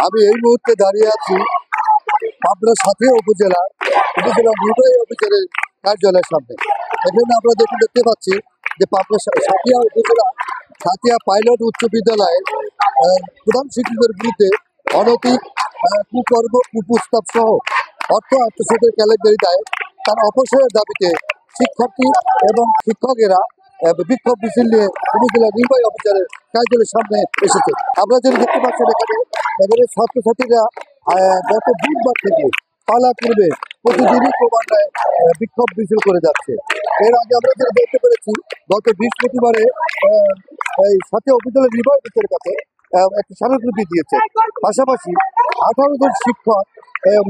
আমি এই মুহূর্তে দাঁড়িয়ে আছি পাবনা সাঁথিয়া উপজেলা নির্বাহী অফিসারের কার্যালয়ের সামনে। এখানে আমরা দেখতে পাচ্ছি যে পাবনা সাঁথিয়া উপজেলা সাঁথিয়া পাইলট উচ্চ বিদ্যালয়ের প্রধান শিক্ষকের বিরুদ্ধে অনৈতিক কুকর্ম কুপ্রস্তাব সহ অর্থ আত্মসাতের কেলেঙ্কারি দায়ে তার অপসারের দাবিতে শিক্ষার্থী এবং শিক্ষকেরা বিক্ষোভ মিছিল নিয়ে উপজেলা নির্বাহী অফিসারের কার্যালয়ের সামনে এসেছে। আমরা যেটা দেখতে পাচ্ছি এখানে ছাত্রছাত্রীরা গত বুধবার থেকে পালা করবে প্রতিদিনই ক্রমান্বয়ে বিক্ষোভ মিছিল করে যাচ্ছে। এর আগে আমরা যেটা দেখতে পেরেছি গত বৃহস্পতিবারে এই সাথিয়া উপজেলা নির্বাহী অফিসারের কাছে একটি স্মারকলিপি দিয়েছে। পাশাপাশি 18 জন শিক্ষক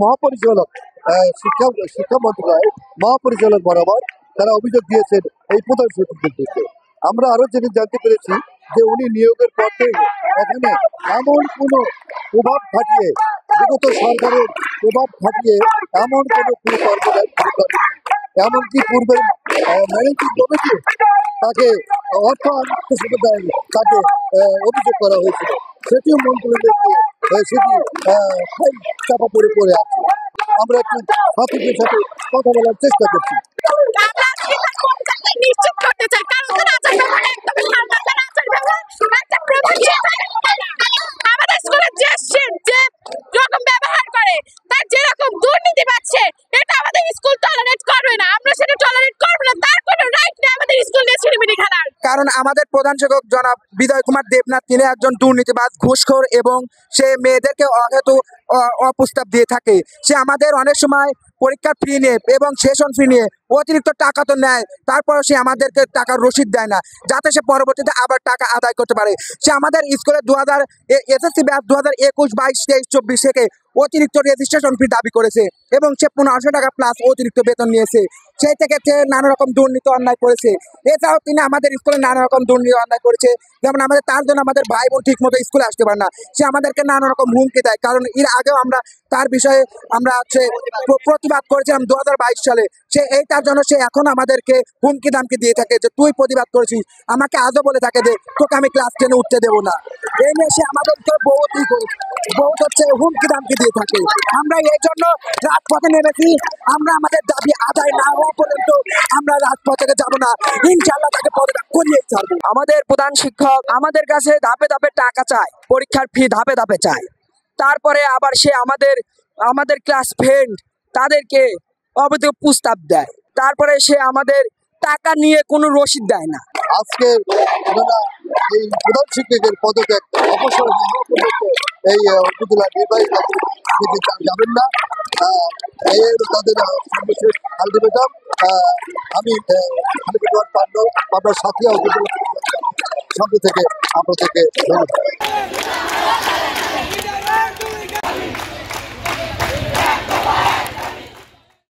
মহাপরিচালক শিক্ষা মন্ত্রণালয় মহাপরিচালক বরাবর তারা অভিযোগ দিয়েছেন এই প্রধান শিক্ষকদের। আমরা আরো জানতে পেরেছি যে উনি নিয়োগের পর থেকে এখানে এমন কোনো প্রভাব খাটিয়ে বিগত সরকারের প্রভাব খাটিয়ে এমন কোনো এমনকি পূর্বের ম্যানেজিং কমিটি তাকে অর্থ আত্মসাৎ দেয়নি, তাকে অভিযোগ করা হয়েছিল, সেটিও মন্ত্রণালয় সেটি চাপা পড়ে আছে। আমরা একটু ছাত্রীদের সাথে কথা বলার চেষ্টা করছি। নিশ্চিত করতে চাই কারণ আমাদের স্কুলে যে রকম ব্যবহার করে তার যেরকম দুর্নীতি পাচ্ছে এটা আমাদের স্কুল টলারেট করবে না। আমরা সেটা টলারেট করবো না। তার কোনো রাইট নেই আমাদের স্কুল নিয়ে ছিনিমিনি খেলার। কারণ আমাদের প্রধান শিক্ষক জনাব বিজয় কুমার দেবনাথ তিনি একজন দুর্নীতিবাজ, ঘুষখোর এবং সে মেয়েদেরকে অহেতু অপ্রস্তাব দিয়ে থাকে। সে আমাদের অনেক সময় পরীক্ষার ফি নিয়ে এবং সেশন ফি নিয়ে অতিরিক্ত টাকা তো নেয়, তারপর সে আমাদেরকে টাকার রসিদ দেয় না যাতে সে পরবর্তীতে আবার টাকা আদায় করতে পারে। সে আমাদের স্কুলে এসএসসি ব্যাচ 2021, 22, 23, 24 থেকে অতিরিক্ত রেজিস্ট্রেশন ফি দাবি করেছে এবং সে 1500 টাকা প্লাস অতিরিক্ত বেতন নিয়েছে। সেই থেকে সে নানা রকম দুর্নীতি অন্যায় করেছে। এছাড়াও তিনি আমাদের স্কুলে নানা রকম দুর্নীতি অন্যায় করেছে, যেমন তার জন্য আমাদের ভাই বোন ঠিক মতো স্কুলে আসতে পারে না। সে আমাদেরকে নানা রকম হুমকি দেয়। কারণ এর আগেও আমরা তার বিষয়ে আমরা প্রতিবাদ করেছিলাম 2022 সালে। সে এইটার জন্য সে এখন আমাদেরকে হুমকি দামকি দিয়ে থাকে যে তুই প্রতিবাদ করেছিস, আমাকে আজও বলে থাকে যে তোকে আমি ক্লাস 10-এ উঠতে দেবো না। এই নিয়ে সে আমাদেরকে বহুত হচ্ছে হুমকি দামকি দিয়ে থাকে। আমরা এই জন্য রাজপথে নেমেছি। আমরা আমাদের দাবি আদায় না হওয়া পর্যন্ত আমরা রাজপথে যাব না। ইনশাআল্লাহ তাকে পদত্যাগ করিয়েই ছাড়বো। আমাদের প্রধান শিক্ষক আমাদের কাছে ধাপে ধাপে টাকা চায়, পরীক্ষার ফি ধাপে ধাপে চায়। তারপরে আবার সে আমাদের ক্লাস ফ্রেন্ড তাদেরকে অবৈধ প্রস্তাব দেয়। তারপরে সে আমাদের টাকা নিয়ে কোনো রসিদ দেয় না। আজকে এই প্রধান শিক্ষকের পদত্যাগ অবসর এই উপজেলা নির্বাহী যাবেন না, তাদের সর্বশেষ আলটিমেটাম। আমি পাবনা সাঁথিয়া উপজেলা সামনে থেকে আপনাদেরকে ধন্যবাদ।